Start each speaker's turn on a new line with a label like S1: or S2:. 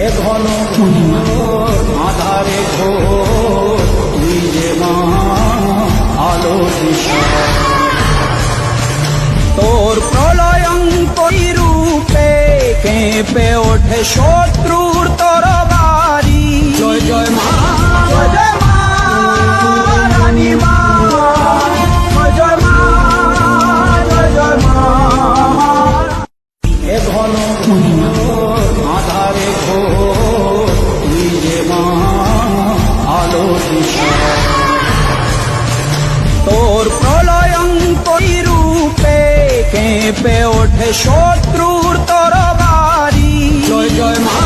S1: এ ঘন আধারে ঘোর তুই যে মা আলো দিশা। তোর প্রলয়ঙ্করী রূপে কেঁপে ওঠে শত্রুর তরবারি। জয় জয় মা, জয় জয় মা রানী মা, জয় জয় মা, জয় জয় মা। এ ঘন আধারে ঘোর তুই যে মা আলো দিশা। তোর প্রলয়ঙ্করী রূপে কেঁপে ওঠে শত্রুর তরবারি। জয় জয় মা,